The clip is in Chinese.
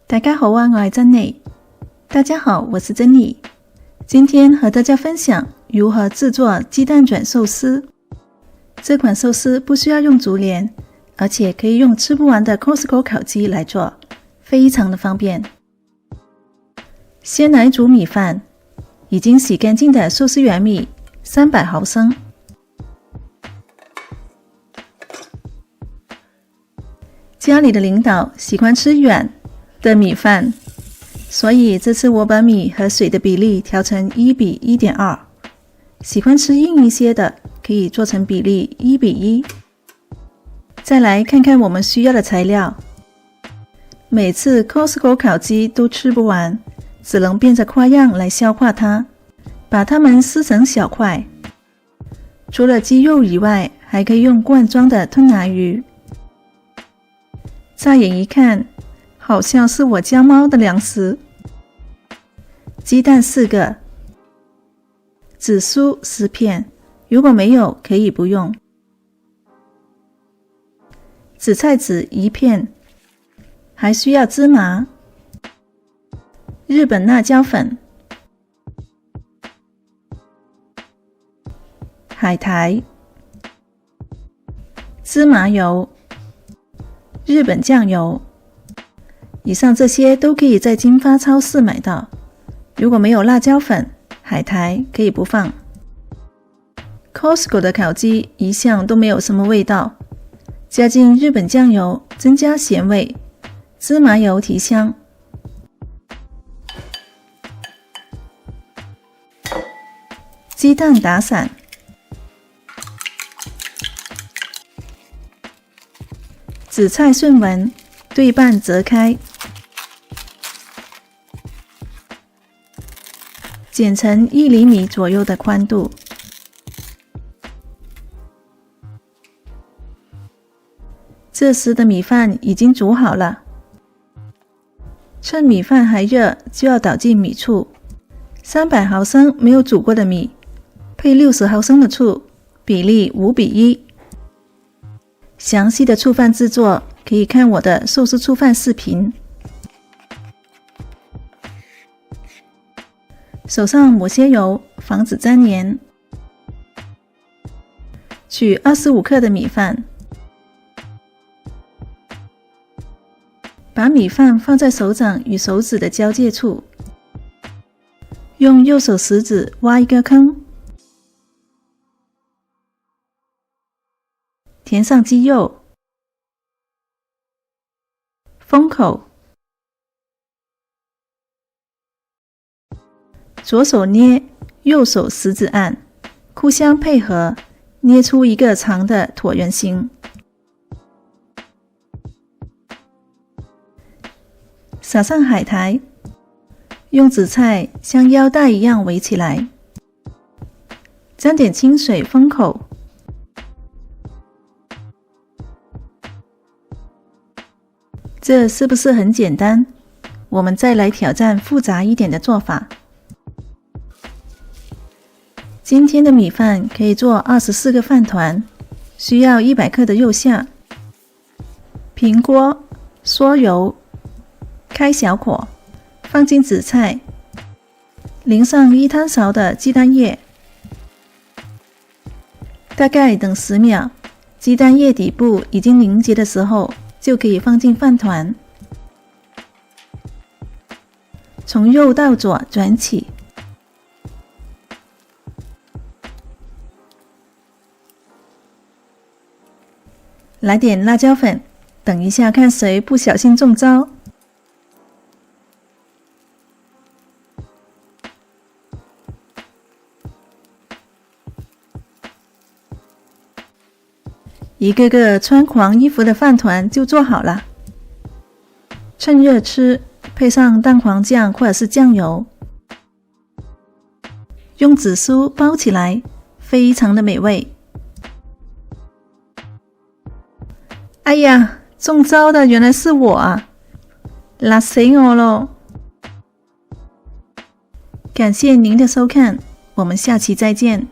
大家好啊，我係珍妮。大家好，我是珍妮。今天和大家分享如何制作鸡蛋卷寿司。这款寿司不需要用竹帘，而且可以用吃不完的 Costco 烤鸡来做，非常的方便。先来煮米饭，已经洗干净的寿司圆米300毫升。家里的领导喜欢吃软的米饭，所以这次我把米和水的比例调成1:1.2。喜欢吃硬一些的，可以做成比例1:1。再来看看我们需要的材料。每次 Costco 烤鸡都吃不完，只能变着花样来消化它，把它们撕成小块。除了鸡肉以外，还可以用罐装的吞拿鱼。乍眼一看，好像是我家猫的粮食。鸡蛋4个，紫苏10片，如果没有可以不用。紫菜籽1片，还需要芝麻、日本辣椒粉、海苔、芝麻油、日本酱油。以上这些都可以在金发超市买到，如果没有辣椒粉、海苔可以不放。Costco 的烤鸡一向都没有什么味道，加进日本酱油增加咸味，芝麻油提香。鸡蛋打散，紫菜顺纹，对半折开，剪成1厘米左右的宽度。这时的米饭已经煮好了，趁米饭还热就要倒进米醋，300毫升没有煮过的米，配60毫升的醋，比例5:1。详细的醋饭制作可以看我的寿司醋饭视频。手上抹些油，防止粘黏。取25克的米饭，把米饭放在手掌与手指的交界处，用右手食指挖一个坑，填上鸡肉、封口，左手捏，右手食指按，互相配合，捏出一个长的椭圆形。撒上海苔，用紫菜像腰带一样围起来，沾点清水封口。这是不是很简单？我们再来挑战复杂一点的做法。今天的米饭可以做24个饭团，需要100克的肉馅。平锅，缩油，开小火，放进紫菜，淋上1汤勺的鸡蛋液。大概等10秒，鸡蛋液底部已经凝结的时候，就可以放进饭团，从右到左转起，来点辣椒粉，等一下看谁不小心中招。一个个穿黄衣服的饭团就做好了，趁热吃，配上蛋黄酱或者是酱油，用紫苏包起来，非常的美味。哎呀，中招的原来是我啊，辣死我了！感谢您的收看，我们下期再见。